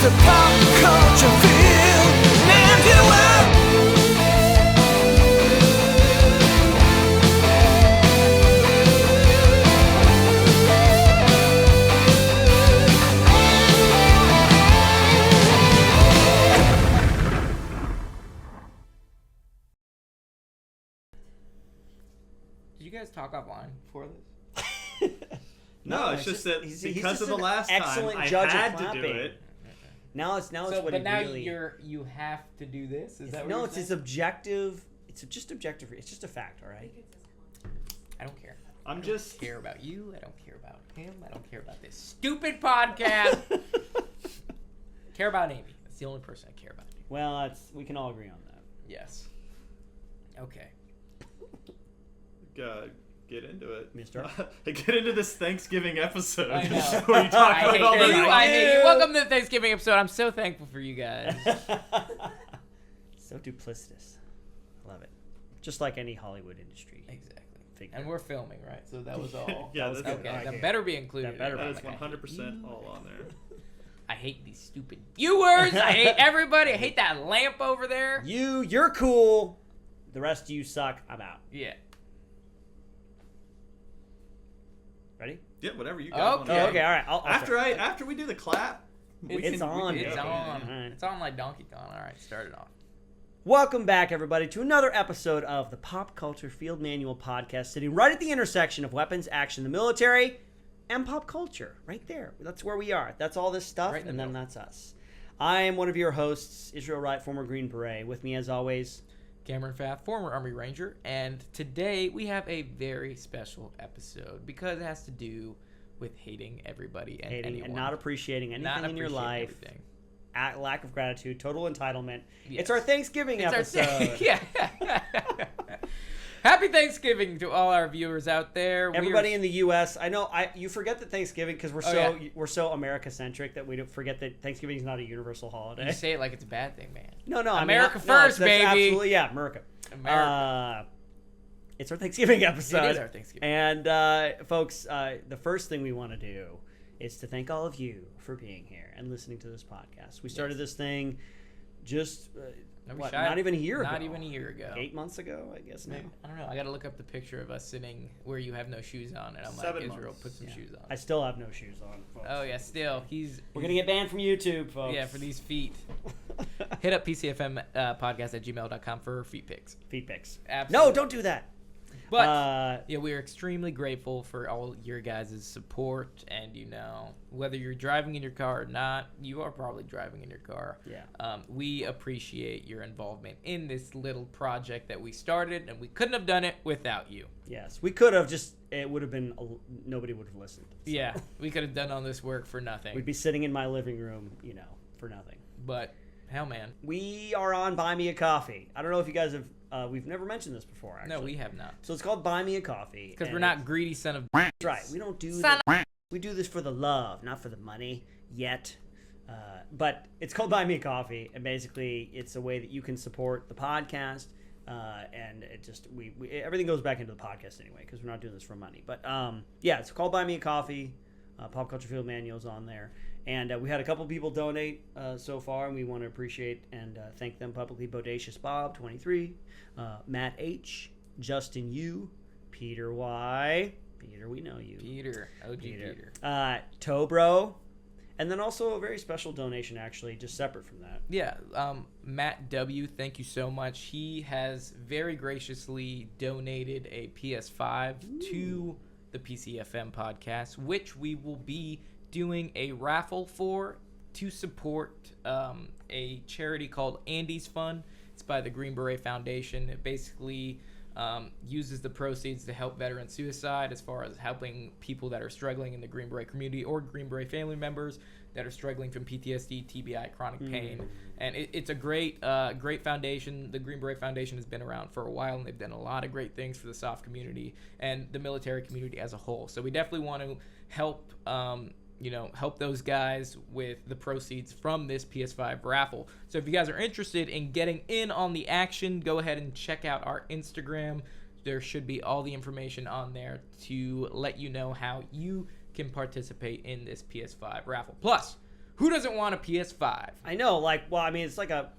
the pop culture field manual. Did you guys talk offline before this? No, it's just that he's because just of the an last time excellent I judge of had to clapping. do it. Now it's what But he now really... you have to do this? Is that what No, you're it's saying? objective. It's just objective. It's just a fact, all right? I don't care. I'm I just... don't care about you. I don't care about him. I don't care about this stupid podcast. Care about Amy. That's the only person I care about. Well, we can all agree on that. Yes. Okay. Get into it. Mister? Get into this Thanksgiving episode. I know. Where you talk I about hate all you. the... I hate you. Welcome to the Thanksgiving episode. I'm so thankful for you guys. So duplicitous. I love it. Just like any Hollywood industry. Exactly. Figure. And we're filming, right? So that was all. Yeah, that was that's good. Okay, Okay. that better be included. That better That be. is Okay. 100% all on there. I hate these stupid viewers. I hate everybody. I hate that lamp over there. You're cool. The rest of you suck. I'm out. Yeah. Ready? Yeah, whatever you guys want to Okay. Oh, okay, all right. I'll After we do the clap, It's on. It's Yeah. on. Alright. It's on like Donkey Kong. All right, start it off. Welcome back, everybody, to another episode of the Pop Culture Field Manual podcast, sitting right at the intersection of weapons, action, the military, and pop culture. Right there. That's where we are. That's all this stuff, Right in the and then middle. that's us. I am one of your hosts, Israel Wright, former Green Beret. With me, as always, Cameron Fath, former Army Ranger, and today we have a very special episode because it has to do with hating everybody and hating anyone. and not appreciating anything in your appreciating life. everything. Lack of gratitude, total entitlement. Yes. It's our Thanksgiving It's our episode. yeah. Happy Thanksgiving to all our viewers out there. Everybody in the U.S. I know you forget that Thanksgiving because we're so America centric that we don't forget that Thanksgiving is not a universal holiday. You say it like it's a bad thing, man. No, America no, first, that's baby. Absolutely, yeah, America. America. It's our Thanksgiving episode. It is our Thanksgiving. And folks, the first thing we want to do is to thank all of you for being here and listening to this podcast. We started this thing just not even a year ago. Not even a year ago. 8 months ago, I guess now. I don't know. I got to look up the picture of us sitting where you have no shoes on, and I'm 7 like, Israel, months. put some Yeah. shoes on. I still have no shoes on, folks. Oh yeah, still We're gonna get banned from YouTube, folks. yeah for these feet. Hit up pcfmpodcast at gmail.com for feet pics. feet pics. Absolutely. No, don't do that. But yeah, we are extremely grateful for all your guys' support, and whether you're driving in your car or not, you are probably driving in your car. Yeah. We appreciate your involvement in this little project that we started, and we couldn't have done it without you. Yes, we could have it would have been nobody would have listened. So. Yeah, we could have done all this work for nothing. We'd be sitting in my living room, for nothing. But hell, man, We are on Buy Me a Coffee. I don't know if you guys have. We've never mentioned this before, actually. no, we have not, So it's called Buy Me a Coffee. because and we're not greedy son of. That's right. We don't do Son we do this for the love, not for the money yet. But it's called Buy Me a Coffee, and basically it's a way that you can support the podcast. And it just we everything goes back into the podcast anyway because we're not doing this for money. But yeah, it's called Buy Me a Coffee. Pop Culture Field Manual's on there. And we had a couple people donate so far, and we want to appreciate and thank them publicly. Bodacious Bob, 23, Matt H, Justin U, Peter Y, Peter, we know you. Peter, OG Peter. Tobro, and then also a very special donation, actually, just separate from that. Yeah, Matt W, thank you so much. He has very graciously donated a PS5 to the PCFM podcast, which we will be doing a raffle for to support a charity called Andy's Fund. It's by the Green Beret Foundation. It basically uses the proceeds to help veteran suicide, as far as helping people that are struggling in the Green Beret community or Green Beret family members that are struggling from PTSD, TBI, chronic pain. And it's a great foundation. The Green Beret Foundation has been around for a while, and they've done a lot of great things for the SOF community and the military community as a whole. So we definitely want to help help those guys with the proceeds from this PS5 raffle. So if you guys are interested in getting in on the action, go ahead and check out our Instagram. There should be all the information on there to let you know how you can participate in this PS5 raffle. Plus, Who doesn't want a PS5? I know, like, well, I mean, it's a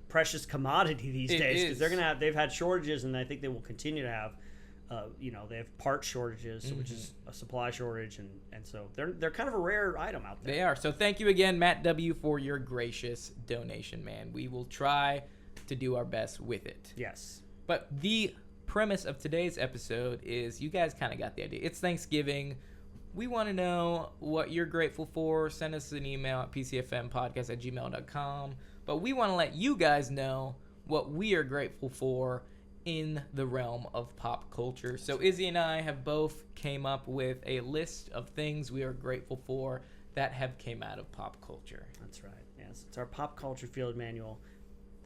precious commodity these It days is. because they've had shortages, and I think they will continue to have. They have part shortages, which is a supply shortage, and so they're kind of a rare item out there. They are. So thank you again, Matt W, for your gracious donation, man. We will try to do our best with it. Yes. But the premise of today's episode is, you guys kind of got the idea. It's Thanksgiving. We want to know what you're grateful for. Send us an email at pcfmpodcast@gmail.com. But we want to let you guys know what we are grateful for in the realm of pop culture. So Izzy and I have both came up with a list of things we are grateful for that have came out of pop culture. That's right. Yes, it's our pop culture field manual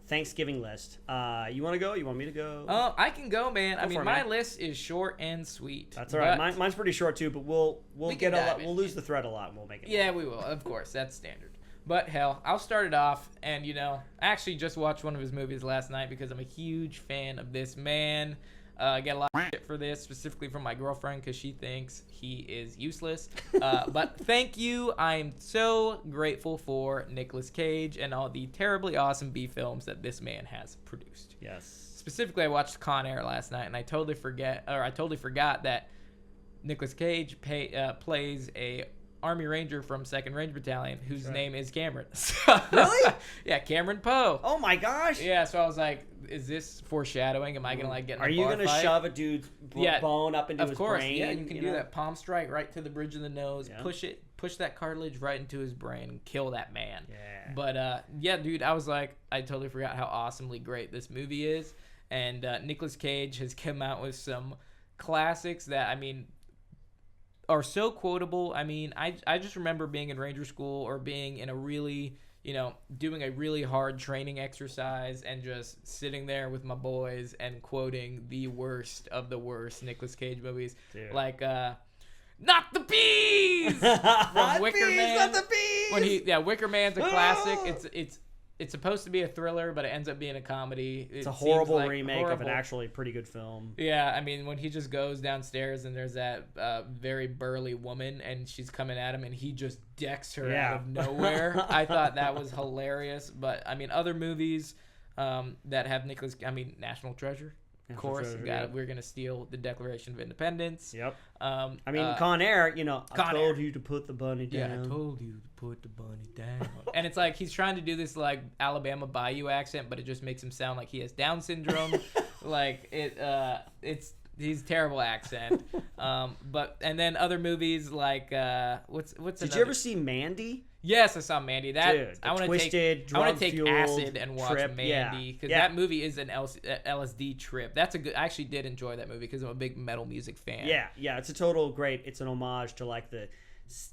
Thanksgiving list. You want to go? You want me to go? I can go, man. I Go mean, for it, my man. list is short and sweet. That's all right. But- Mine's pretty short too, but we'll We get can a dive lot. in. We'll lose the thread a lot, and we'll make it. Yeah, we will. Of course, that's standard. But hell, I'll start it off. And, I actually just watched one of his movies last night because I'm a huge fan of this man. I get a lot of shit for this, specifically from my girlfriend, because she thinks he is useless. But thank you. I'm so grateful for Nicolas Cage and all the terribly awesome B films that this man has produced. Yes. Specifically, I watched Con Air last night, and I totally forgot that Nicolas Cage plays a Army Ranger from 2nd Ranger Battalion, whose name is Cameron. Really? Yeah, Cameron Poe. Oh my gosh. Yeah, so I was like, is this foreshadowing? Am I gonna get in a Are you bar gonna fight? shove a dude's bone up into Of his course, brain? yeah, you can do that palm strike right to the bridge of the nose, Yeah. push that cartilage right into his brain, and kill that man. Yeah. But yeah, dude, I was like, I totally forgot how awesomely great this movie is, and Nicolas Cage has come out with some classics that, I mean, are so quotable. I mean, I just remember being in Ranger School or being in a really, doing a really hard training exercise and just sitting there with my boys and quoting the worst of the worst Nicolas Cage movies. Dude. Like, not the bees! From Wicker Bees, Man. not the bees! Wicker Man's a classic. It's supposed to be a thriller, but it ends up being a comedy. It's a horrible seems like remake of an horrible. actually pretty good film. Yeah, I mean, when he just goes downstairs and there's that very burly woman and she's coming at him and he just decks her out of nowhere. I thought that was hilarious. But, I mean, other movies that have National Treasure. Of course, we're going to steal the Declaration of Independence. Yep. I Con Air, I Con told Air. you to put the bunny down. Yeah, I told you to put the bunny down. And it's like he's trying to do this like Alabama Bayou accent, but it just makes him sound like he has Down syndrome. He's terrible accent. And then other movies like what's Did you ever see Mandy? Yes, I saw Mandy. That Dude, I want to take drug-fueled acid and watch trip. Mandy because that movie is an LSD trip. That's a good. I actually did enjoy that movie because I'm a big metal music fan. Yeah, it's a total great. It's an homage to like the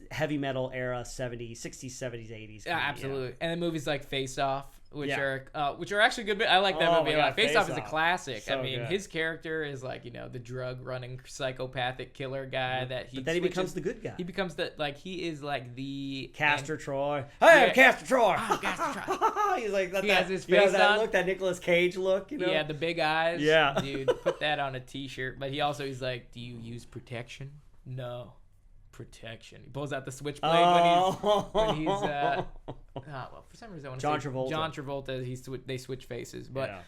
heavy metal era, 60s, 70s, 80s. Yeah, absolutely. And then movies like Face Off, which are actually good. I like that Oh movie my a lot. God, Face Off is a Face-Off. classic. So I mean, good. his character is like the drug running psychopathic killer guy that he. But then he becomes the good guy. He becomes he is like the Castor Troy. Hey, I'm Castor Troy. Oh, Castor Troy. He's like that. He has his you know, face that on. look, that Nicolas Cage look. Yeah, the big eyes. Yeah. Dude, put that on a T-shirt. But he's like, do you use protection? No. Protection. He pulls out the switchblade when he's well, for some reason I want to John say Travolta. John Travolta. They switch faces, but Yeah.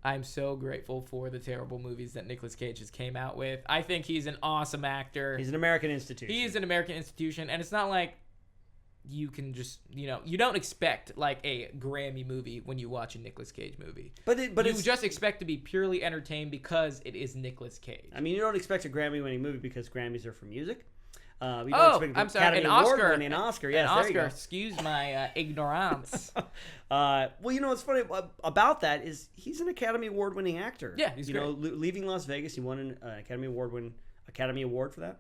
I'm so grateful for the terrible movies that Nicolas Cage has came out with. I think he's an awesome actor. He's an American institution. He is an American institution, and it's not like you can just you don't expect like a Grammy movie when you watch a Nicolas Cage movie. But you it's just expect to be purely entertained because it is Nicolas Cage. I mean, you don't expect a Grammy-winning movie because Grammys are for music. You don't expect I'm sorry, Academy an Oscar. Award-winning Oscar. Yes, an there you Oscar. go. Excuse my ignorance. Well, what's funny about that is he's an Academy Award-winning actor. Yeah, he's great. Leaving Las Vegas, he won an Academy Award for that.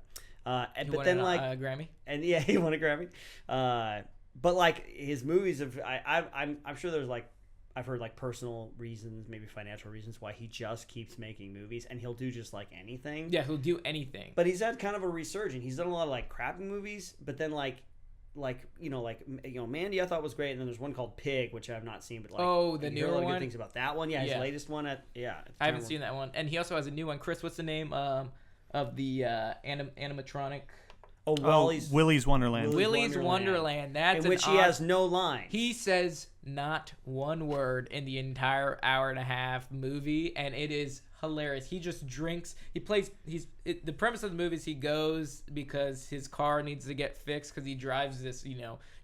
He But won then a Grammy. and yeah, he won a Grammy. But like his movies I'm sure there's like I've heard like personal reasons, maybe financial reasons why he just keeps making movies, and he'll do just like anything. Yeah, he'll do anything. But he's had kind of a resurgence. He's done a lot of like crappy movies, but then Mandy I thought was great, and then there's one called Pig, which I have not seen, but like the you heard newer a lot of one? good things about that one. Yeah, his Yeah. latest one. I haven't seen that one, and he also has a new one. Chris, what's the name of the animatronic? Oh, Wally's Willy's Wonderland. Willy's Wonderland. That's in which he has no lines. He says not one word in the entire hour and a half movie, and it is hilarious. He just drinks. The premise of the movie is he goes because his car needs to get fixed because he drives this,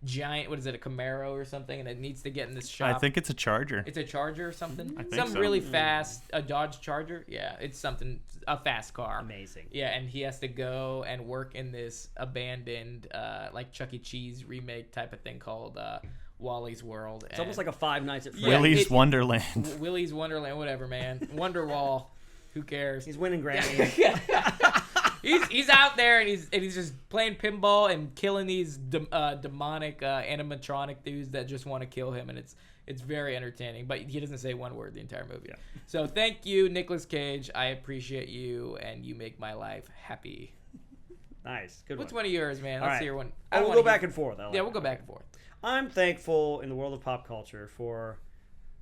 giant, what is it, a Camaro or something, and it needs to get in this shop. I think it's a Charger. It's a Charger or something. I think Some so. really fast, a Dodge Charger. Yeah, it's something, a fast car. Amazing. Yeah, and he has to go and work in this abandoned, like Chuck E. Cheese remake type of thing called Wally's World. It's almost like a Five Nights at Freddy's. Willy's Wonderland. Willy's Wonderland, whatever, man. Wonderwall. Who cares? He's winning Grammys. He's out there and he's just playing pinball and killing these demonic animatronic dudes that just want to kill him, and it's very entertaining. But he doesn't say one word the entire movie. Yeah. So thank you, Nicolas Cage. I appreciate you, and you make my life happy. Nice, good What's one. one of yours, man? All Let's right. hear one. We'll go back and forth. Yeah, we'll go back and forth. I'm thankful in the world of pop culture for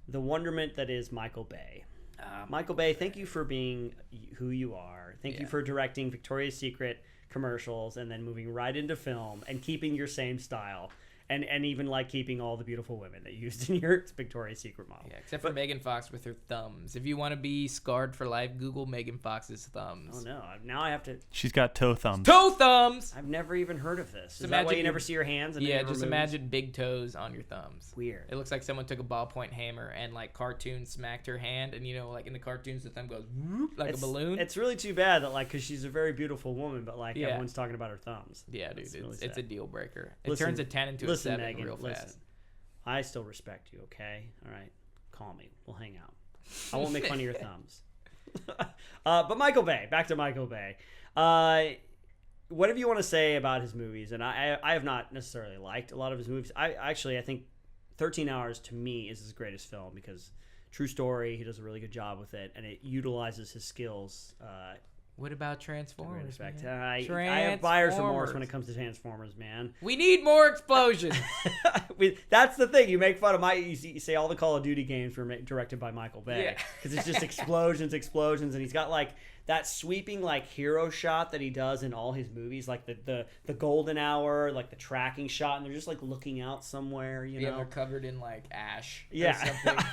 the wonderment that is Michael Bay. Michael Bay, thank you for being who you are. Thank you for directing Victoria's Secret commercials and then moving right into film and keeping your same style. And even like keeping all the beautiful women that you used in your Victoria's Secret model. Yeah, except for Megan Fox with her thumbs. If you want to be scarred for life, Google Megan Fox's thumbs. Oh no! Now I have to. She's got toe thumbs. Toe thumbs. I've never even heard of this. Is that imagine why you never see your hands? And Yeah, never just moves? imagine big toes on your thumbs. Weird. It looks like someone took a ballpoint hammer and like cartoon smacked her hand, and like in the cartoons the thumb goes whoop, like a balloon. It's really too bad that because she's a very beautiful woman, but Yeah. everyone's talking about her thumbs. Yeah, dude, really it's sad. a deal breaker. It Listen- turns a 10 into a listen, 7 Megan, real listen. fast. I still respect you, okay? All right. Call me. We'll hang out. I won't make fun of your thumbs. But Michael Bay. Back to Michael Bay. Whatever you want to say about his movies, and I have not necessarily liked a lot of his movies. I think 13 Hours to me is his greatest film because true story, he does a really good job with it, and it utilizes his skills. What about Transformers? Respect. Man? I have buyer's remorse when Transformers. it comes to Transformers, man. We need more explosions. That's the thing. You make fun of you say all the Call of Duty games were directed by Michael Bay Yeah. because it's just explosions, and he's got like that sweeping like hero shot that he does in all his movies, like the golden hour, like the tracking shot, and they're just like looking out somewhere, Yeah, know. they're covered in like ash. Or Yeah. something.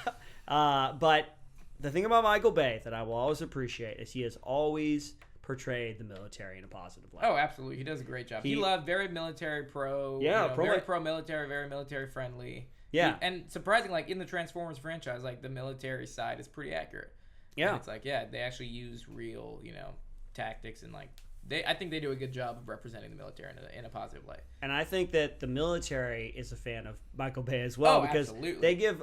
But the thing about Michael Bay that I will always appreciate is he has always portrayed the military in a positive light. Oh, absolutely. He does a great job. He loved very military pro. Yeah, very pro-military, very military friendly. Yeah. And surprisingly, like in the Transformers franchise, like the military side is pretty accurate. Yeah. And it's like, they actually use real, tactics and like I think they do a good job of representing the military in a positive light. And I think that the military is a fan of Michael Bay as well because absolutely. they give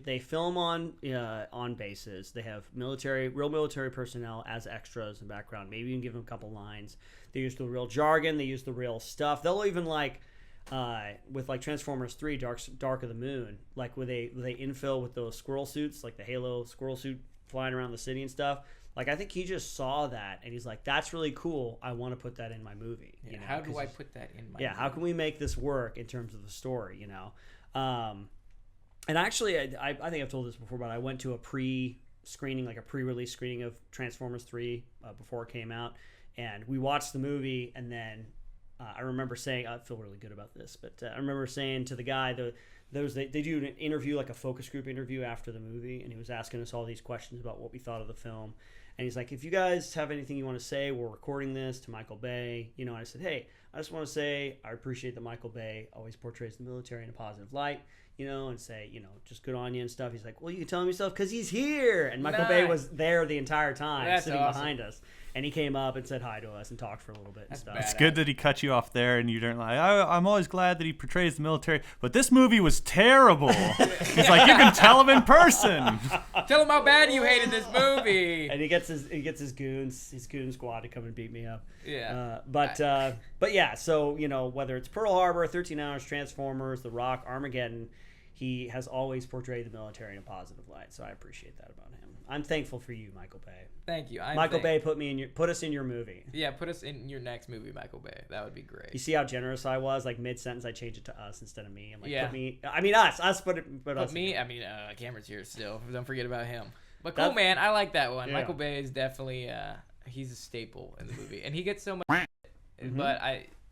they film on bases. They have real military personnel as extras in the background. Maybe you can give them a couple lines. They use the real jargon. They use the real stuff. They'll even with like Transformers 3, Dark of the Moon, like where they infill with those squirrel suits, like the Halo squirrel suit flying around the city and stuff. Like, I think he just saw that, and he's like, that's really cool. I want to put that in my movie. Yeah, how do I put that in my movie? How can we make this work in terms of the story, And actually, I think I've told this before, but I went to a pre-screening, like a pre-release screening of Transformers 3 before it came out, and we watched the movie, and then I remember saying, I feel really good about this, but I remember saying to the guy, they do an interview, like a focus group interview after the movie, and he was asking us all these questions about what we thought of the film. And he's like, if you guys have anything you want to say, we're recording this to Michael Bay. And I said, hey, I just want to say I appreciate that Michael Bay always portrays the military in a positive light, and say, just good on you and stuff. He's like, well, you can tell him yourself because he's here. And Michael Bay was there the entire time, That's sitting awesome. behind us. And he came up and said hi to us and talked for a little bit and stuff. That's It's good that he cut you off there and you don't like, I'm always glad that he portrays the military, but this movie was terrible. He's like, you can tell him in person. Tell him how bad you hated this movie. And he gets his goon squad to come and beat me up. Yeah. But yeah, so whether it's Pearl Harbor, 13 Hours, Transformers, The Rock, Armageddon, he has always portrayed the military in a positive light. So I appreciate that about him. I'm thankful for you, Michael Bay. Thank you. Michael Bay put us in your movie. Yeah, put us in your next movie, Michael Bay. That would be great. You see how generous I was? Like mid-sentence, I changed it to us instead of me. I'm like, Yeah. put me. I mean us. Us, but us. But me, Cameron's here still. Don't forget about him. But cool, That- man. I like that one. Yeah. Michael Bay is definitely he's a staple in the movie, and he gets so much. but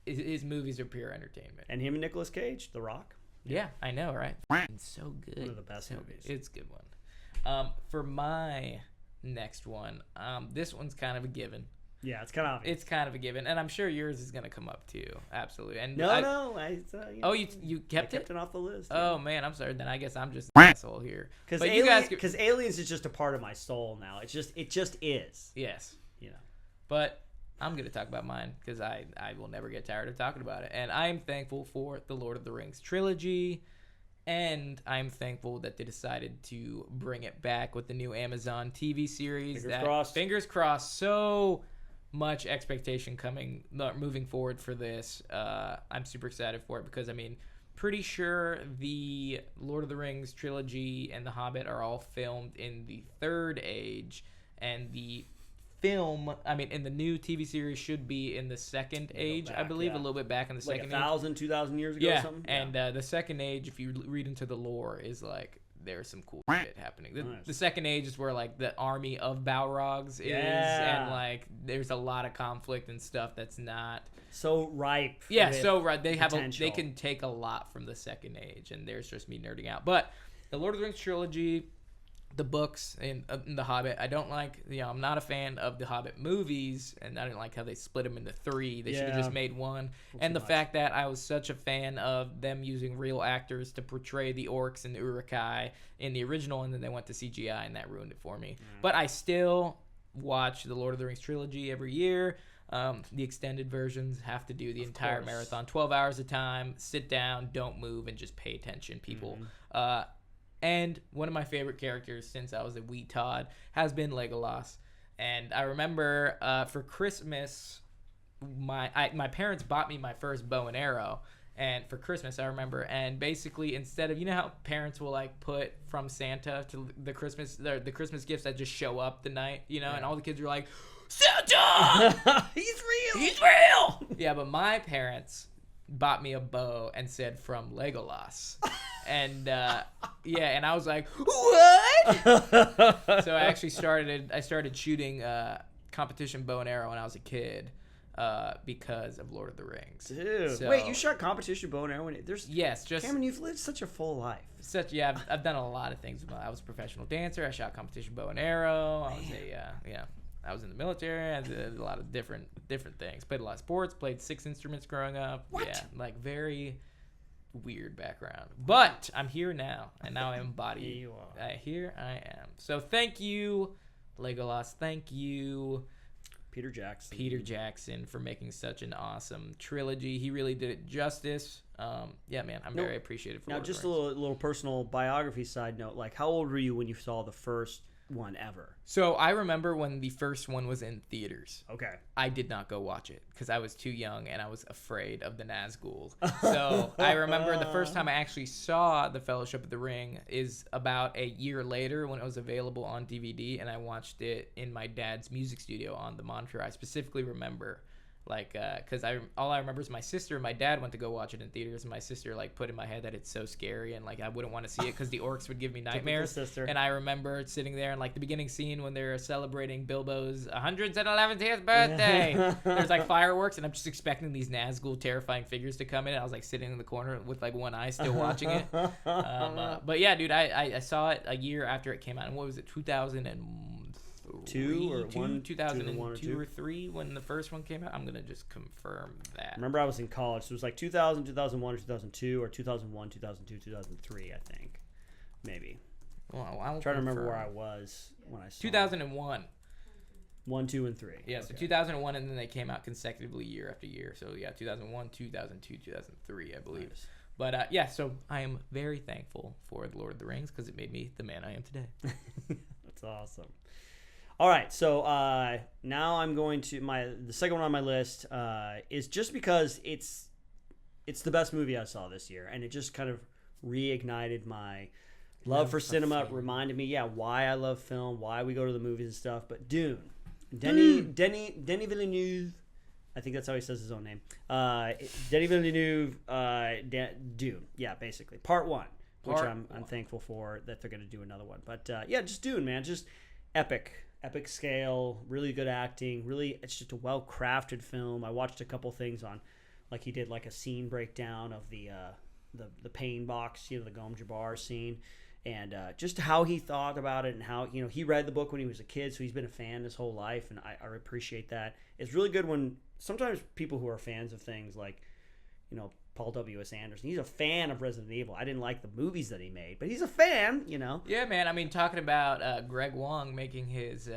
his movies are pure entertainment. And him and Nicolas Cage, The Rock. Yeah, I know, right? It's so good. One of the best So movies. good. It's a good one. For my next one, this one's kind of a given. Yeah, it's kind of obvious. It's kind of a given, and I'm sure yours is gonna come up too. Absolutely. And No, Oh, you kept it it? off the list. Oh man, I'm sorry. Then I guess I'm just an asshole here. Because But you guys could- Aliens is just a part of my soul now. It just is. Yes. You know. But I'm going to talk about mine because I will never get tired of talking about it. And I'm thankful for the Lord of the Rings trilogy. And I'm thankful that they decided to bring it back with the new Amazon TV series. Fingers crossed. So much expectation moving forward for this. I'm super excited for it because, I mean, pretty sure the Lord of the Rings trilogy and The Hobbit are all filmed in the Third Age. And the film, I mean, in the new TV series should be in the Second Age, I believe, a little bit back in the Second Age. 1,000, 2,000 years ago or something? And the Second Age, if you read into the lore, is like, there's some cool shit happening. The Second Age is where, like, the army of Balrogs is, and, like, there's a lot of conflict and stuff that's not... So ripe. Yeah, so right. They can take a lot from the Second Age, and there's just me nerding out. But the Lord of the Rings trilogy... The books and The Hobbit, I don't like, I'm not a fan of the Hobbit movies, and I didn't like how they split them into 3. They should have just made one. And the fact that I was such a fan of them using real actors to portray the orcs and the Uruk-hai in the original, and then they went to CGI, and that ruined it for me. But I still watch the Lord of the Rings trilogy every year. The extended versions have to do the entire marathon, 12 hours a time, sit down, don't move, and just pay attention, people. And one of my favorite characters since I was a wee Todd has been Legolas. And I remember for Christmas, my parents bought me my first bow and arrow. And for Christmas, I remember, and basically instead of, you know how parents will like put from Santa to the Christmas gifts that just show up the night, and all the kids are like, Santa! He's real! He's real! Yeah, but my parents bought me a bow and said from Legolas. And and I was like, what? So I actually started shooting competition bow and arrow when I was a kid because of Lord of the Rings. Dude, so, wait, you shot competition bow and arrow? Cameron, you've lived such a full life. I've done a lot of things. I was a professional dancer. I shot competition bow and arrow. I was in the military. I did a lot of different things. Played a lot of sports. Played 6 instruments growing up. What? Yeah, like very weird background. But I'm here now, and now I embody. Here you are. Here I am. So thank you, Legolas. Thank you, Peter Jackson, for making such an awesome trilogy. He really did it justice. Man, I'm very appreciative for now, Lord just of a the Rings. little personal biography side note. Like, how old were you when you saw the first one ever? So I remember when the first one was in theaters. Okay. I did not go watch it because I was too young and I was afraid of the Nazgul. So I remember the first time I actually saw The Fellowship of the Ring is about a year later when it was available on DVD, and I watched it in my dad's music studio on the monitor. I specifically remember, because all I remember is my sister and my dad went to go watch it in theaters, and my sister put in my head that it's so scary and I wouldn't want to see it because the orcs would give me nightmares. Sister. And I remember sitting there and the beginning scene when they're celebrating Bilbo's 111th birthday. There's fireworks, and I'm just expecting these Nazgul terrifying figures to come in. And I was sitting in the corner with one eye still watching it. But yeah, dude, I saw it a year after it came out. And what was it, 2002 or 3 when the first one came out? I'm gonna just confirm that. Remember, I was in college, so it was 2000, 2001, or 2002, or 2001, 2002, 2003, I think, maybe. Well, I'm trying to remember where I was when I saw 2001. 1, 2, and 3. Yeah, so 2001, and then they came out consecutively year after year. So yeah, 2001, 2002, 2003, I believe. Nice. But so I am very thankful for The Lord of the Rings because it made me the man I am today. That's awesome. All right, so now I'm going to the second one on my list is just because it's the best movie I saw this year, and it just kind of reignited my love for cinema. It reminded me, why I love film, why we go to the movies and stuff. But Dune, Denis Villeneuve, I think that's how he says his own name. Denis Villeneuve, Dune, basically part 1, which I'm thankful for that they're going to do another one. But just Dune, man, just epic epic scale, really good acting. Really, it's just a well-crafted film. I watched a couple things on, like he did like a scene breakdown of the pain box, the Gom Jabbar scene, and just how he thought about it and how he read the book when he was a kid, so he's been a fan his whole life, and I appreciate that. It's really good when sometimes people who are fans of things like Paul W.S. Anderson, he's a fan of Resident Evil. I didn't like the movies that he made, but he's a fan, Yeah, man. I mean, talking about Greg Wong making his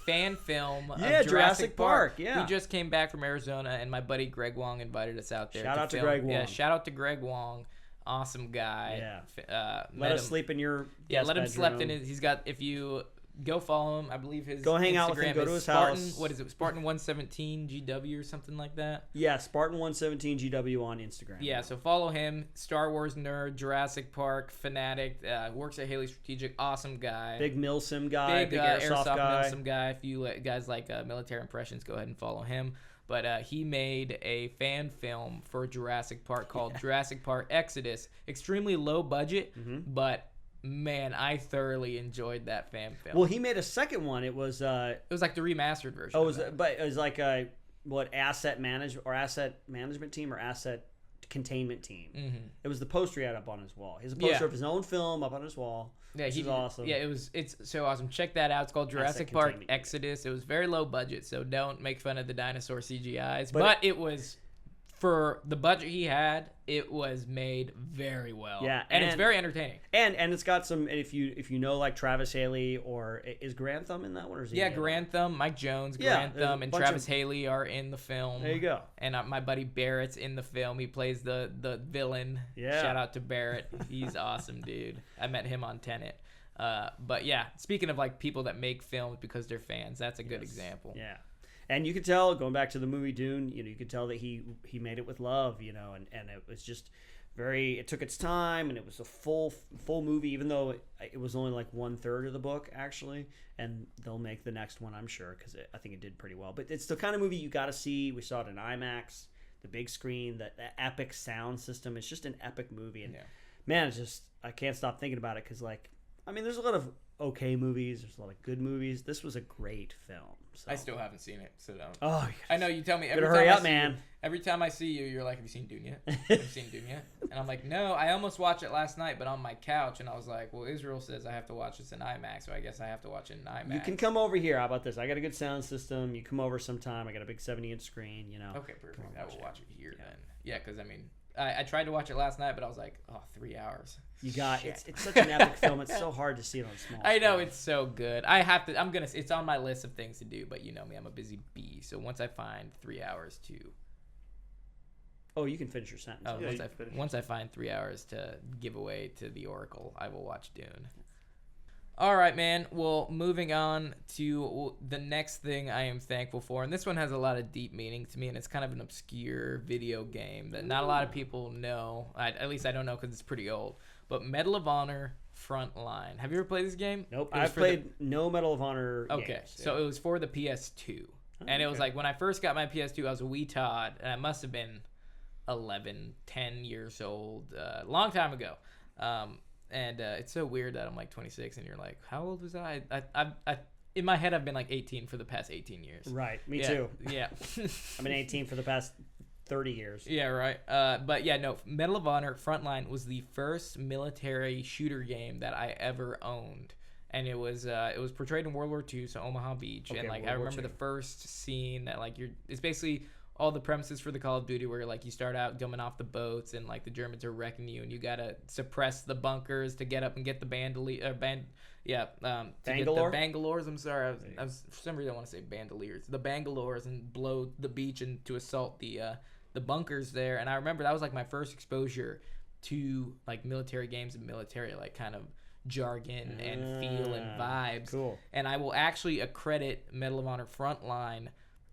fan film of Jurassic Park. Yeah, we just came back from Arizona, and my buddy Greg Wong invited us out there. Shout out to film. Greg Wong. Yeah, shout out to Greg Wong. Awesome guy. Yeah. Let us sleep in your let him bedroom. sleep in his. He's got, if you go follow him, I believe his go hang Instagram out with him. Go to his house. What is it? Spartan 117 GW or something like that. Yeah, Spartan 117 GW on Instagram. Yeah, so follow him. Star Wars nerd, Jurassic Park fanatic. Works at Haley Strategic. Awesome guy. Big milsim guy. Big airsoft guy. milsim guy. If you guys like military impressions, go ahead and follow him. But he made a fan film for Jurassic Park called Jurassic Park Exodus. Extremely low budget, but man, I thoroughly enjoyed that fan film. Well, he made a second one. It was like the remastered version. But it was like a asset management team or asset containment team. Mm-hmm. It was the poster he had up on his wall. He has a poster of his own film up on his wall. Yeah, he's awesome. Yeah, it's so awesome. Check that out. It's called Jurassic Park Exodus. It was very low budget, so don't make fun of the dinosaur CGIs. But it was, for the budget he had, it was made very well. Yeah, and it's very entertaining. And it's got some. If you know, like Travis Haley, or is Grantham in that one? Or is he Grantham, Mike Jones, Grantham, and Travis Haley are in the film. There you go. And my buddy Barrett's in the film. He plays the villain. Yeah. Shout out to Barrett. He's awesome, dude. I met him on Tenet. But yeah, speaking of like people that make films because they're fans, that's a good example. Yeah. And you could tell, going back to the movie Dune, you could tell that he made it with love, and it was just it took its time, and it was a full movie, even though it was only like 1/3 of the book, actually. And they'll make the next one, I'm sure, because I think it did pretty well. But it's the kind of movie you got to see. We saw it in IMAX, the big screen, the epic sound system. It's just an epic movie. And man, it's just, I can't stop thinking about it because, like, I mean, there's a lot of okay movies. There's a lot of good movies. This was a great film. So. I still haven't seen it, so don't. Oh, I know you tell me every time. Hurry up, man. Every time I see you, you're like, "Have you seen Dune yet? Have you seen Dune yet?" And I'm like, "No, I almost watched it last night, but on my couch." And I was like, "Well, Israel says I have to watch this in IMAX, so I guess I have to watch it in IMAX." You can come over here. How about this? I got a good sound system. You come over sometime. I got a big 70-inch screen. Okay, perfect. I will watch it here then. Yeah, because I mean, I tried to watch it last night, but I was like, 3 hours. It's such an epic film. It's so hard to see it on small. I know, it's so good. It's on my list of things to do, but you know me, I'm a busy bee. So once I find 3 hours to. Oh, you can finish your sentence. Once I find 3 hours to give away to the Oracle, I will watch Dune. All right, man. Well, moving on to the next thing I am thankful for, and this one has a lot of deep meaning to me, and it's kind of an obscure video game that not a lot of people know. At least I don't know because it's pretty old. But Medal of Honor Frontline. Have you ever played this game? Nope. I've played no Medal of Honor games. Okay, so it was for the PS2. And it was like when I first got my PS2, I was a wee Todd, and I must have been 11, 10 years old, a long time ago. And it's so weird that I'm like 26 and you're like, how old was I? I in my head, I've been like 18 for the past 18 years. Right. Me too. Yeah. I've been 18 for the past 30 years. Yeah, right. But yeah, no, Medal of Honor Frontline was the first military shooter game that I ever owned. And it was portrayed in World War II, so Omaha Beach. Okay, and like I remember the first scene that like it's basically all the premises for the Call of Duty where like you start out coming off the boats and like the Germans are wrecking you and you gotta suppress the bunkers to get up and get the Bangalores. I'm sorry, I was for some reason I want to say bandoliers. The Bangalores and blow the beach and to assault the bunkers there. And I remember that was like my first exposure to like military games and military like kind of jargon and feel and vibes. Cool. And I will actually accredit Medal of Honor Frontline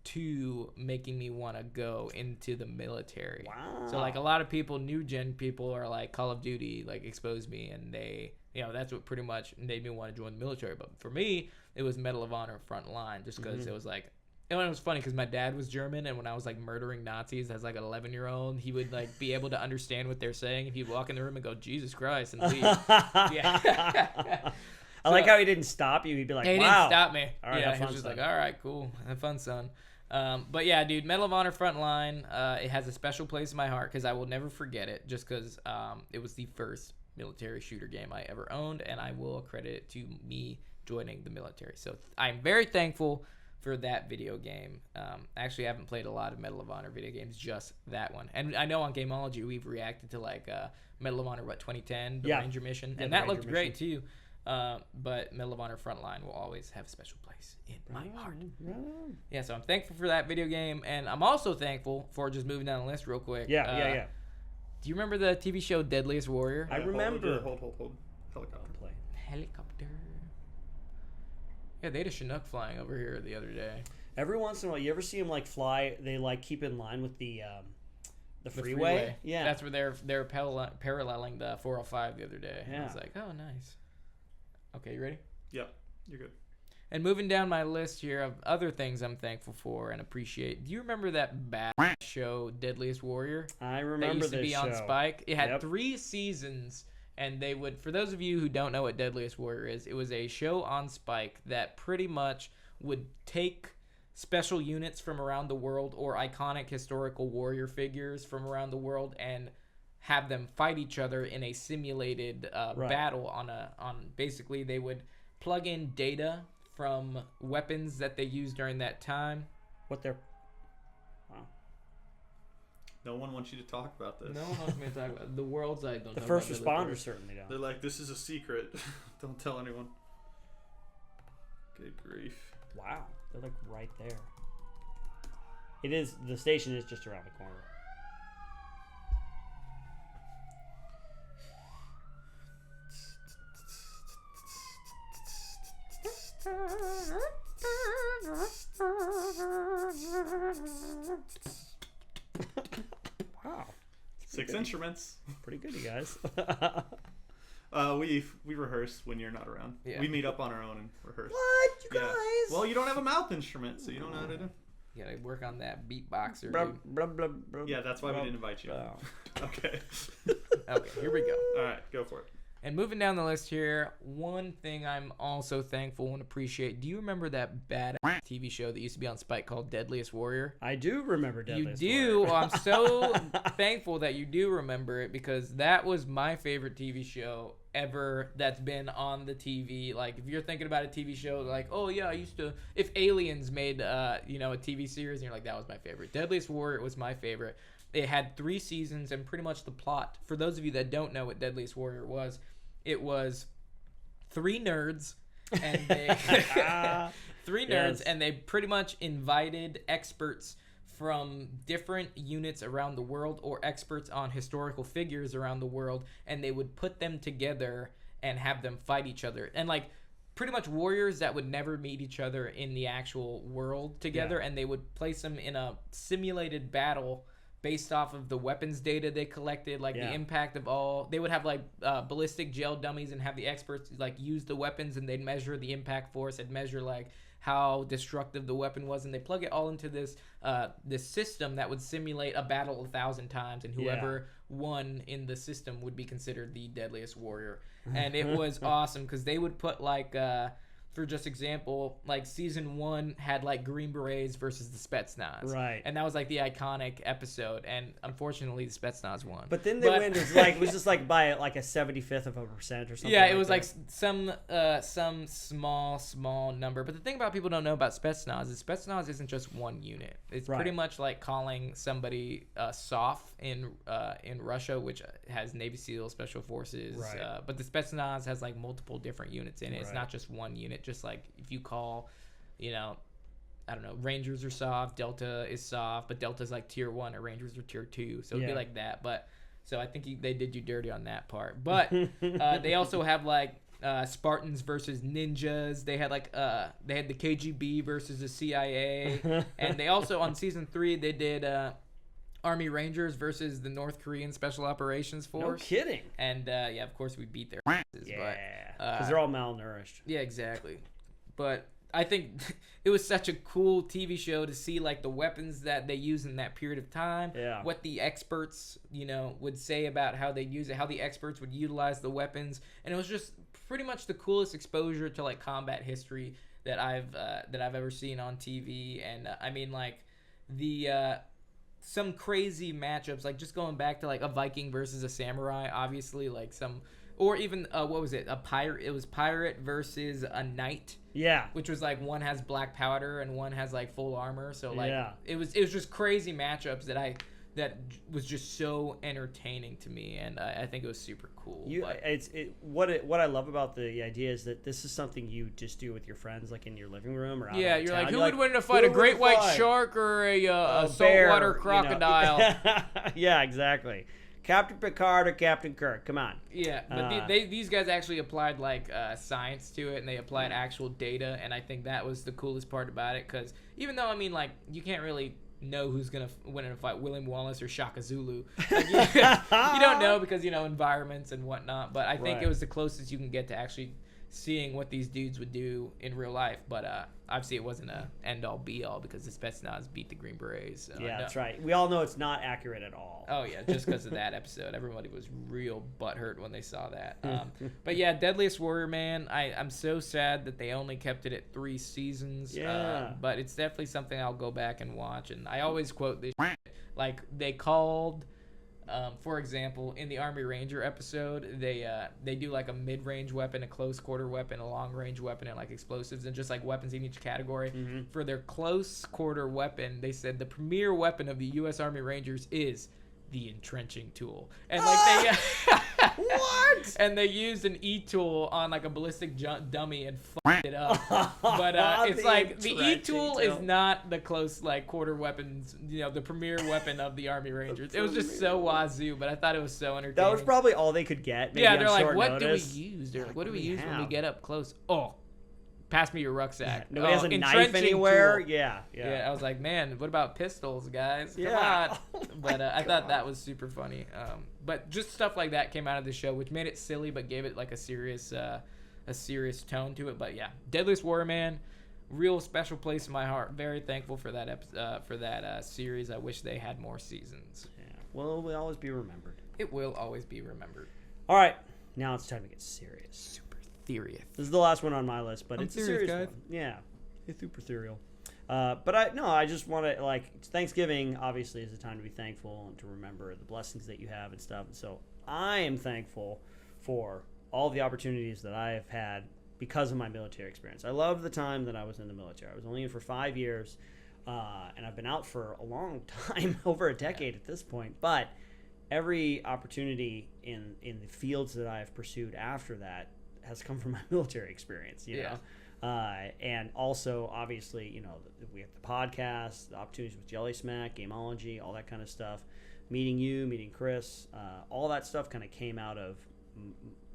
to making me want to go into the military. Wow. So like a lot of people, new gen people are like Call of Duty like exposed me and they, that's what pretty much made me want to join the military. But for me, it was Medal of Honor Frontline just because it was like, and it was funny because my dad was German and when I was like murdering Nazis as like an 11-year-old, he would like be able to understand what they're saying if you walk in the room and go, Jesus Christ, and leave. Yeah. I like how he didn't stop you. He'd be like, He wow. didn't stop me. All right, yeah, have he fun, was just son. like, all right, cool. Have fun, son. But yeah, dude, Medal of Honor Frontline, it has a special place in my heart because I will never forget it just because it was the first military shooter game I ever owned, and I will credit it to me joining the military. So I'm very thankful for that video game. Actually, I haven't played a lot of Medal of Honor video games, just that one. And I know on Gameology we've reacted to like Medal of Honor, 2010, the Yeah. Ranger mission, Yeah, and the that looked Ranger great too. But Medal of Honor Frontline will always have a special place in my heart. Yeah, so I'm thankful for that video game, and I'm also thankful for just moving down the list real quick. Yeah. Do you remember the TV show Deadliest Warrior? I remember. Hold. Helicopter. Play. Helicopter. Yeah, they had a Chinook flying over here the other day. Every once in a while, you ever see them like fly? They like keep in line with the The freeway. Yeah, That's where they're paralleling the 405 the other day. Yeah. I was like, oh, nice. Okay, you ready? Yep, you're good. And moving down my list here of other things I'm thankful for and appreciate. Do you remember that bad show, Deadliest Warrior? I That remember used to this be show. on Spike. It had Yep. 3 seasons, and they would, for those of you who don't know what Deadliest Warrior is, it was a show on Spike that pretty much would take special units from around the world or iconic historical warrior figures from around the world and have them fight each other in a simulated Right. battle on basically they would plug in data from weapons that they used during that time. What they're. Wow. No one wants you to talk about this. No one wants me to talk about the worlds I don't The know first about responders certainly They're don't. like, this is a secret. Don't tell anyone. Good grief. Wow, they're like right there. It is. The station is just around the corner. Wow, 6 instruments. pretty good, you guys. We rehearse when you're not around. Yeah. We meet up on our own and rehearse. What, you Yeah. guys? Well, you don't have a mouth instrument, so you don't know how to do. You gotta work on that beatboxer, Blah, dude. blah, blah, blah, Yeah, that's why we blah, didn't invite you. blah. Okay. Okay, here we go. All right, go for it. And moving down the list here, one thing I'm also thankful and appreciate. Do you remember that badass TV show that used to be on Spike called Deadliest Warrior? I do remember Deadliest You do. Warrior. Well, I'm so thankful that you do remember it because that was my favorite TV show ever that's been on the TV. Like, if you're thinking about a TV show, like, oh yeah, I used to. If Aliens made, a TV series, and you're like, that was my favorite. Deadliest Warrior was my favorite. It had 3 seasons, and pretty much the plot. For those of you that don't know what Deadliest Warrior was, it was 3 nerds, and they 3 nerds, Yes. and they pretty much invited experts from different units around the world or experts on historical figures around the world, and they would put them together and have them fight each other. And like pretty much warriors that would never meet each other in the actual world together, Yeah. and they would place them in a simulated battle based off of the weapons data they collected, like Yeah. the impact of all. They would have like ballistic gel dummies and have the experts like use the weapons, and they'd measure the impact force and measure like how destructive the weapon was, and they plug it all into this this system that would simulate a battle 1,000 times, and whoever won in the system would be considered the deadliest warrior. And it was awesome because they would put like for just example, like season 1 had like Green Berets versus the Spetsnaz, Right. and that was like the iconic episode, and unfortunately the Spetsnaz won. But then they went. It was just like by like a 75th of a percent or something. Yeah, it was that. like some small number. But the thing about people don't know about Spetsnaz is Spetsnaz isn't just one unit. It's Right. pretty much like calling somebody SOF in Russia, which has Navy SEAL Special Forces. Right. But the Spetsnaz has like multiple different units in it. It's Right. not just one unit. Just like if you call, I don't know, Rangers are soft, Delta is soft, but Delta's like tier 1 or Rangers are tier 2. So it'd be Yeah. like that. But so I think they did you dirty on that part. But they also have like Spartans versus ninjas. They had like they had the KGB versus the CIA, and they also on season 3 they did Army Rangers versus the North Korean Special Operations No Force. kidding. And yeah, of course we beat their asses. Yeah, But because they're all malnourished. yeah, exactly. But I think it was such a cool TV show to see like the weapons that they use in that period of time. Yeah. What the experts, would say about how they use it, how the experts would utilize the weapons, and it was just pretty much the coolest exposure to like combat history that I've ever seen on TV. And I mean, like the some crazy matchups, like just going back to like a Viking versus a samurai, obviously, like some. Or even, what was it? A pirate. It was pirate versus a knight. Yeah. Which was like one has black powder and one has like full armor. So like Yeah. it was just crazy matchups that was just so entertaining to me, and I think it was super cool. What I love about the idea is that this is something you just do with your friends, like in your living room or out yeah, on you're town. like, who would win in a fight? A great white shark or a bear, saltwater crocodile? Yeah, exactly. Captain Picard or Captain Kirk? Come on. Yeah, but these guys actually applied like science to it, and they applied actual data, and I think that was the coolest part about it. Because even though, I mean, like, you can't really know who's gonna win in a fight, William Wallace or Shaka Zulu. Like, you don't know because environments and whatnot. But I think it was the closest you can get to actually seeing what these dudes would do in real life. But obviously it wasn't a end all be all because the Spetsnaz beat the Green Berets. So yeah, that's right. We all know it's not accurate at all. Oh yeah, just because of that episode, everybody was real butthurt when they saw that. But yeah, Deadliest Warrior, man, I'm so sad that they only kept it at 3 seasons. Yeah. But it's definitely something I'll go back and watch. And I always quote this shit. Like they called. For example, in the Army Ranger episode, they do like a mid-range weapon, a close quarter weapon, a long-range weapon, and like explosives, and just like weapons in each category. Mm-hmm. For their close quarter weapon, they said the premier weapon of the U.S. Army Rangers is the entrenching tool, and like they What? and they used an E-tool on like a ballistic dummy and fucked it up. But it's The like the entrenching E-tool tool. is not the close like quarter weapons, the premier weapon of the Army Rangers. It was just so wazoo, but I thought it was so entertaining. That was probably all they could get. Maybe yeah, on they're like, short what notice. do we use? They're like, what do we do we use when we have? get up close? Oh, pass me your rucksack. Nobody has a knife entrenching anywhere. tool. Yeah. Yeah, I was like, man, what about pistols, guys? Come Yeah. on. Oh But my I thought God. that was super funny. But just stuff like that came out of the show, which made it silly, but gave it like a serious tone to it. But yeah, Deadliest Warrior, man, real special place in my heart. Very thankful for that series. I wish they had more seasons. Yeah. Well, we'll always be remembered. It will always be remembered. All right. Now it's time to get serious. Super serious. This is the last one on my list, but I'm it's a serious, serious guys. one. Yeah, it's super serial. But I just want to, like, Thanksgiving obviously is a time to be thankful and to remember the blessings that you have and stuff. And so I am thankful for all the opportunities that I have had because of my military experience. I love the time that I was in the military. I was only in for 5 years, and I've been out for a long time, over a decade at this point. But every opportunity in the fields that I have pursued after that has come from my military experience, you know? And also, obviously, we have the podcast, the opportunities with Jelly Smack, Gameology, all that kind of stuff. Meeting you, meeting Chris, all that stuff kind of came out of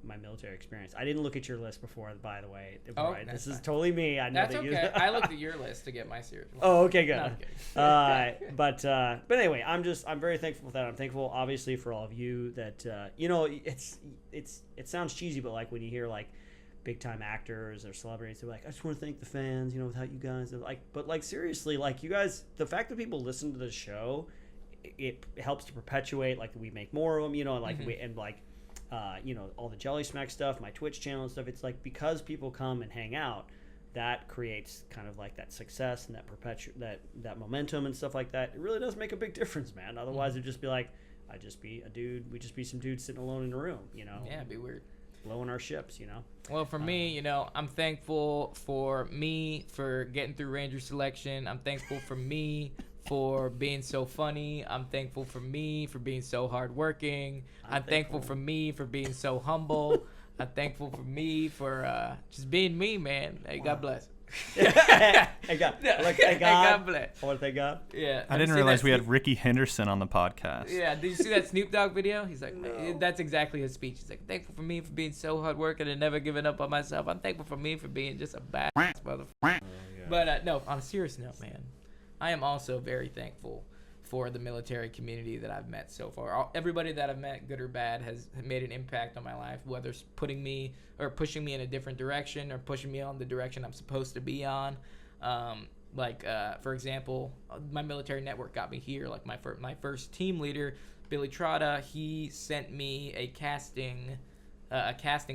my military experience. I didn't look at your list before, by the way. Oh, Right? that's This is fine. totally me. I know That's that you. okay. I looked at your list to get my series. Oh, okay, good. No, I'm kidding. But anyway, I'm very thankful for that. I'm thankful, obviously, for all of you that it sounds cheesy, but like when you hear like big time actors or celebrities, they're like, I just want to thank the fans. Without you guys, but seriously, like you guys, the fact that people listen to the show, it helps to perpetuate. Like we make more of them, all the Jelly Smack stuff, my Twitch channel and stuff. It's like because people come and hang out, that creates kind of like that success and that that momentum and stuff like that. It really does make a big difference, man. Otherwise, it'd just be like, I'd just be a dude. We'd just be some dude sitting alone in a room, Yeah, it'd be weird. blowing our ships, Well, for me, I'm thankful for me for getting through Ranger selection. I'm thankful for me for being so funny. I'm thankful for me for being so hardworking. I'm thankful for me for being so humble. I'm thankful for me for just being me, man. Hey, God bless. Thank God. God God bless. I want to thank God. Yeah. I didn't realize we had Ricky Henderson on the podcast. Yeah, did you see that Snoop Dogg video? He's like, that's exactly his speech. He's like, thankful for me for being so hardworking and never giving up on myself. I'm thankful for me for being just a badass motherfucker. But no, on a serious note, man, I am also very thankful for the military community that I've met so far. Everybody that I've met, good or bad, has made an impact on my life, whether it's putting me or pushing me in a different direction or pushing me on the direction I'm supposed to be on. For example, my military network got me here. Like my first team leader, Billy Trotta, he sent me a casting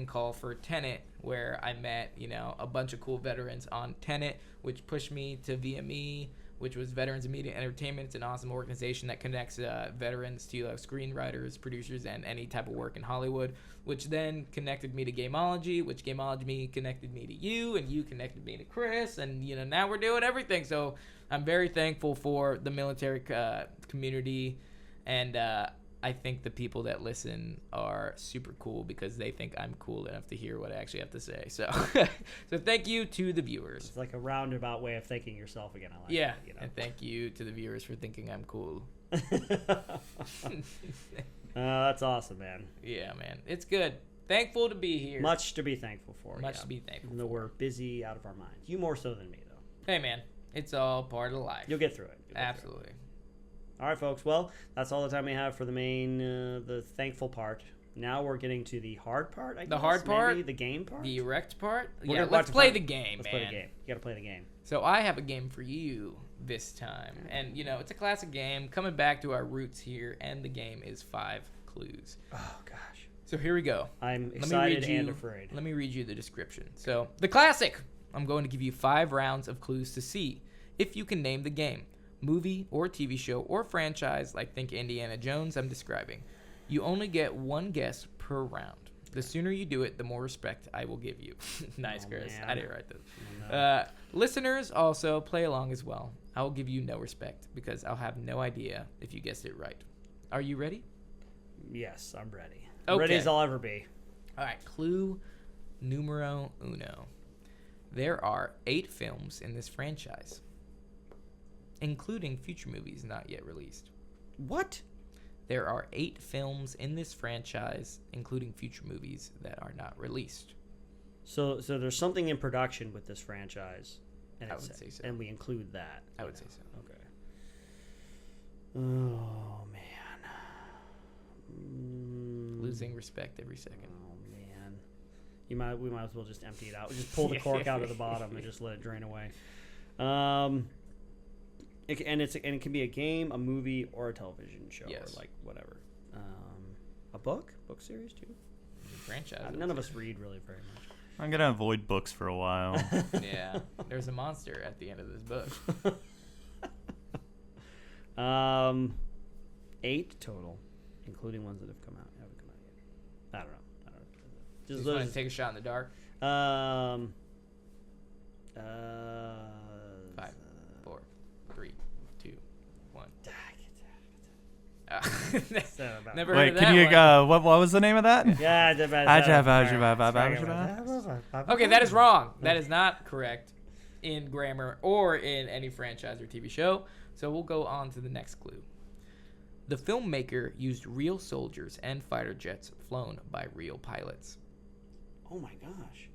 call for Tenet, where I met, a bunch of cool veterans on Tenet, which pushed me to VME, which was Veterans of Media Entertainment. It's an awesome organization that connects veterans to screenwriters, producers, and any type of work in Hollywood, which then connected me to Gameology, which Gameology connected me to you, and you connected me to Chris, and now we're doing everything. So I'm very thankful for the military community, and I think the people that listen are super cool because they think I'm cool enough to hear what I actually have to say. So, so thank you to the viewers. It's like a roundabout way of thanking yourself again. I like Yeah, that, and thank you to the viewers for thinking I'm cool. That's awesome, man. Yeah, man, it's good. Thankful to be here. Much to be thankful for. Much to be thankful Even though we're busy out of our minds. You more so than me, though. Hey, man, it's all part of life. You'll get through it. Absolutely. All right, folks. Well, that's all the time we have for the main, the thankful part. Now we're getting to the hard part, I guess. The hard part? Maybe the game part? The erect part? We're Yeah, gonna let's watch play the- the game, Let's man. play the game. You got to play the game. So I have a game for you this time. And, it's a classic game, coming back to our roots here, and the game is 5 clues. Oh, gosh. So here we go. I'm Let me excited read you- and afraid. Let me read you the description. So, the classic. I'm going to give you 5 rounds of clues to see if you can name the game, movie, or TV show, or franchise, like think Indiana Jones I'm describing. You only get 1 guess per round. The sooner you do it, the more respect I will give you. Nice, Oh, Chris. man. I didn't write this. Oh, no. Listeners also play along as well. I will give you no respect because I'll have no idea if you guessed it right. Are you ready? Yes, I'm ready. Okay. Ready as I'll ever be. All right, clue numero uno. There are 8 films in this franchise, including future movies not yet released. What? There are 8 films in this franchise, including future movies that are not released. So there's something in production with this franchise. And I would say so. And we include that. I would say so. Okay. Oh, man. Losing respect every second. Oh, man. We might as well just empty it out. We just pull the cork out of the bottom and just let it drain away. It can be a game, a movie, or a television show, Yes. or like whatever. A book series too. Franchise. None of us read really very much. I'm gonna avoid books for a while. Yeah. There's a monster at the end of this book. 8 total, including ones that haven't come out yet. I don't know. Just want to take a shot in the dark. 5, 5, 4, 3, 2, 1. Never heard Wait, of can that you? one. What was the name of that? Yeah. Okay, that is wrong. That is not correct in grammar or in any franchise or TV show. So we'll go on to the next clue. The filmmaker used real soldiers and fighter jets flown by real pilots. Oh my gosh.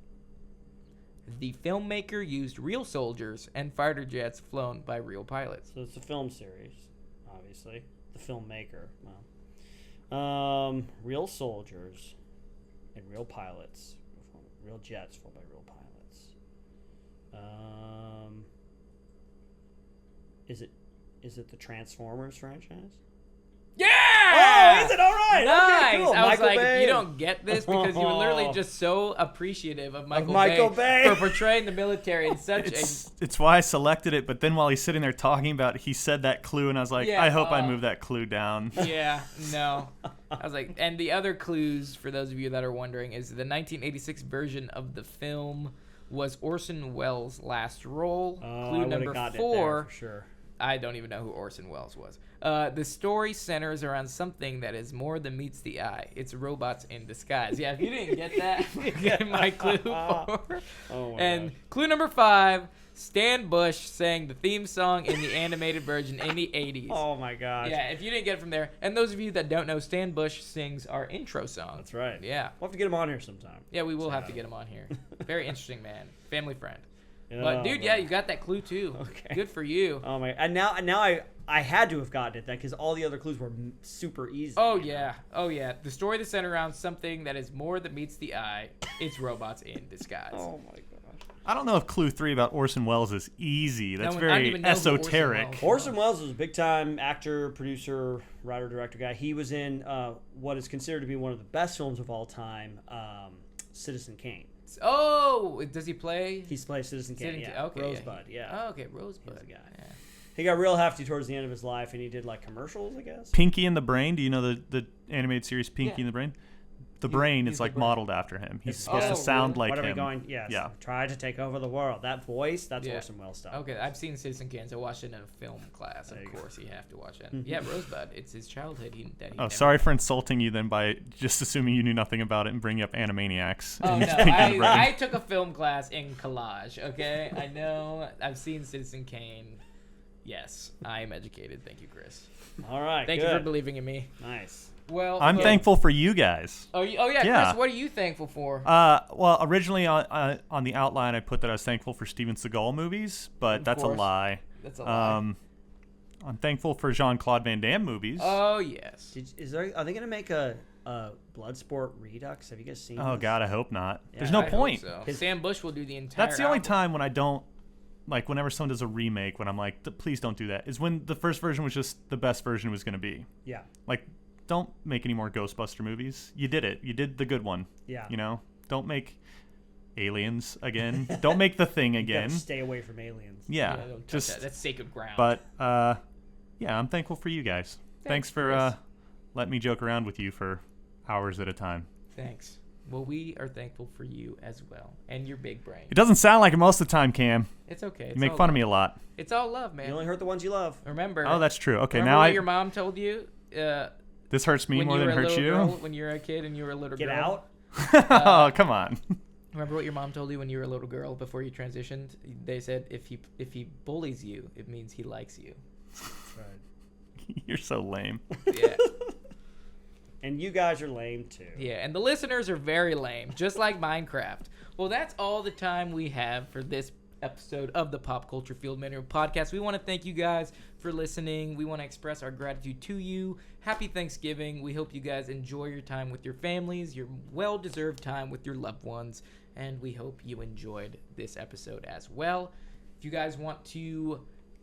The filmmaker used real soldiers and fighter jets flown by real pilots. So it's a film series, obviously. The filmmaker. Well, real soldiers and real pilots. Real jets flown by real pilots. Is it the Transformers franchise? Yeah! Oh, is it all right? Nice. Okay, cool. I was Michael like, Bay. you don't get this because you were literally just so appreciative of Michael Bay for portraying the military in such It's why I selected it, but then while he's sitting there talking about it, he said that clue, and I was like, Yeah, I hope I move that clue down. Yeah, no. I was like, and the other clues, for those of you that are wondering, is the 1986 version of the film was Orson Welles' last role. Clue number 4. for sure. I don't even know who Orson Welles was. The story centers around something that is more than meets the eye. It's robots in disguise. Yeah, if you didn't get that, get my clue 4. Oh my And gosh. clue number 5, Stan Bush sang the theme song in the animated version in the 80s. Oh my gosh. Yeah, if you didn't get it from there. And those of you that don't know, Stan Bush sings our intro song. That's right. Yeah. We'll have to get him on here sometime. Yeah, we will have to get him on here. Very interesting man. Family friend. But dude, yeah, you got that clue too. Okay. Good for you. Oh my! And now I had to have gotten it then because all the other clues were super easy. Oh yeah. The story that's centered around something that is more than meets the eye. It's robots in disguise. Oh my gosh. I don't know if clue 3 about Orson Welles is easy. That's No, I don't very even know who esoteric. Orson Welles was a big-time actor, producer, writer, director guy. He was in what is considered to be one of the best films of all time, Citizen Kane. Oh, does he play? He's played Citizen Kane, yeah. Okay, Rosebud, yeah. Oh, okay, Rosebud. He's the guy. Yeah. He got real hefty towards the end of his life, and he did like commercials, I guess. Pinky and the Brain. Do you know the animated series Pinky Yeah. and the Brain? The brain he's is the like brain. modeled after him. He's It's- supposed Oh, to sound really? like What are we him. going? Yes. Yeah. Try to take over the world. That voice, that's Yeah. Orson Welles stuff. Okay, I've seen Citizen Kane. So I watched it in a film class. There Of you go. course, you have to watch it. Yeah, Rosebud. It's his childhood. That he Oh, never- sorry for insulting you then by just assuming you knew nothing about it and bringing up Animaniacs. Oh and no, Pinky and the Brain. I took a film class in collage. Okay, I know. I've seen Citizen Kane. Yes, I am educated. Thank you, Chris. All right. Thank good. you for believing in me. Nice. Well, I'm thankful for you guys. Oh yeah, Yeah. Chris. What are you thankful for? Well, originally on the outline I put that I was thankful for Steven Seagal movies, but that's a course. lie. That's a lie. I'm thankful for Jean-Claude Van Damme movies. Oh yes. Are they gonna make a Bloodsport Redux? Have you guys seen? Oh this? God, I hope not. Yeah, There's no I hope point. so. Sam Bush will do the entire. That's the only album. time when I don't like whenever someone does a remake when I'm like, please don't do that. Is when the first version was just the best version it was going to be. Yeah. Like, don't make any more Ghostbuster movies. You did it. You did the good one. Yeah. You know, don't make Aliens again. Don't make The Thing You gotta again. stay away from aliens. Yeah, don't touch just. that. That's sacred ground. But yeah, I'm thankful for you guys. Thanks for Chris. letting me joke around with you for hours at a time. Thanks. Well, we are thankful for you as well, and your big brain. It doesn't sound like it most of the time, Cam. It's okay. You make fun of me a lot. It's all love, man. You only hurt the ones you love. Remember. Oh, that's true. Okay, remember now what your mom told you. This hurts me when more you than were a it hurts little you. girl, when you were a kid and you were a little Get girl. out. Oh, come on. Remember what your mom told you when you were a little girl before you transitioned? They said if he bullies you, it means he likes you. You're so lame. Yeah. And you guys are lame too. Yeah, and the listeners are very lame, just like Minecraft. Well, that's all the time we have for this episode of the Pop Culture Field Manual Podcast. We want to thank you guys for listening. We want to express our gratitude to you. Happy Thanksgiving. We hope you guys enjoy your time with your families, your well-deserved time with your loved ones, and we hope you enjoyed this episode as well. If you guys want to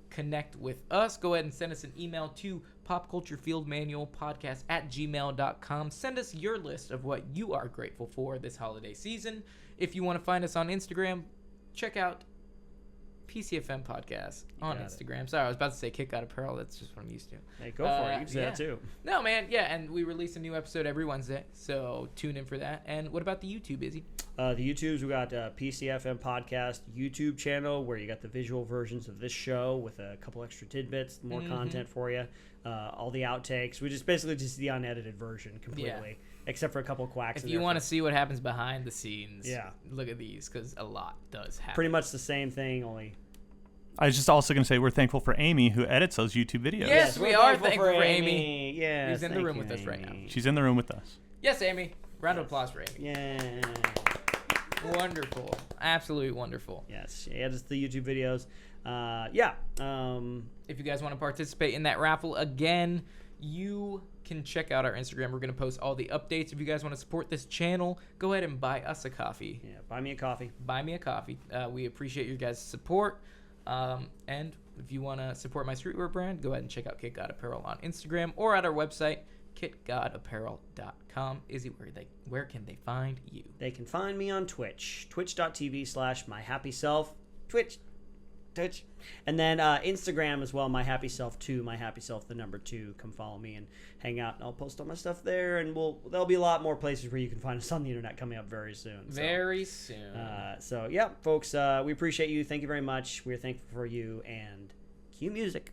connect with us, go ahead and send us an email to popculturefieldmanualpodcast@gmail.com. Send us your list of what you are grateful for this holiday season. If you want to find us on Instagram, check out PCFM Podcast on got it. Instagram. Sorry, I was about to say Kick Out Apparel. That's just what I'm used to. Hey, go for it. You can say yeah. that too. No, man. Yeah, and we release a new episode every Wednesday, so tune in for that. And what about the YouTube, Izzy? The YouTubes, we got PCFM Podcast YouTube channel where you got the visual versions of this show with a couple extra tidbits, more content for you. All the outtakes. We just basically just the unedited version completely, except for a couple quacks. If you want to see what happens behind the scenes, Yeah. look at these, because a lot does happen. pretty much the same thing, only. I was just also going to say we're thankful for Amy who edits those YouTube videos. Yes, we we're are thankful for Amy. Yeah, Who's in the room with us right now. She's in the room with us. Yes, Amy. Round of applause for Amy. Yeah. Wonderful. Absolutely wonderful. Yes, she edits the YouTube videos. If you guys want to participate in that raffle again, you can check out our Instagram. We're going to post all the updates. If you guys want to support this channel, go ahead and buy us a coffee. Yeah, buy me a coffee. Buy me a coffee. We appreciate your guys' support. And if you want to support my streetwear brand, go ahead and check out Kit God Apparel on Instagram or at our website, kitgodapparel.com. Izzy, where can they find you? They can find me on Twitch, twitch.tv/myhappyself, Twitch. And then Instagram as well, myhappyself2, myhappyself, the number 2. Come follow me and hang out, and I'll post all my stuff there. And there'll be a lot more places where you can find us on the internet coming up very soon. Very soon. So yeah, folks, we appreciate you. Thank you very much. We're thankful for you. And cue music.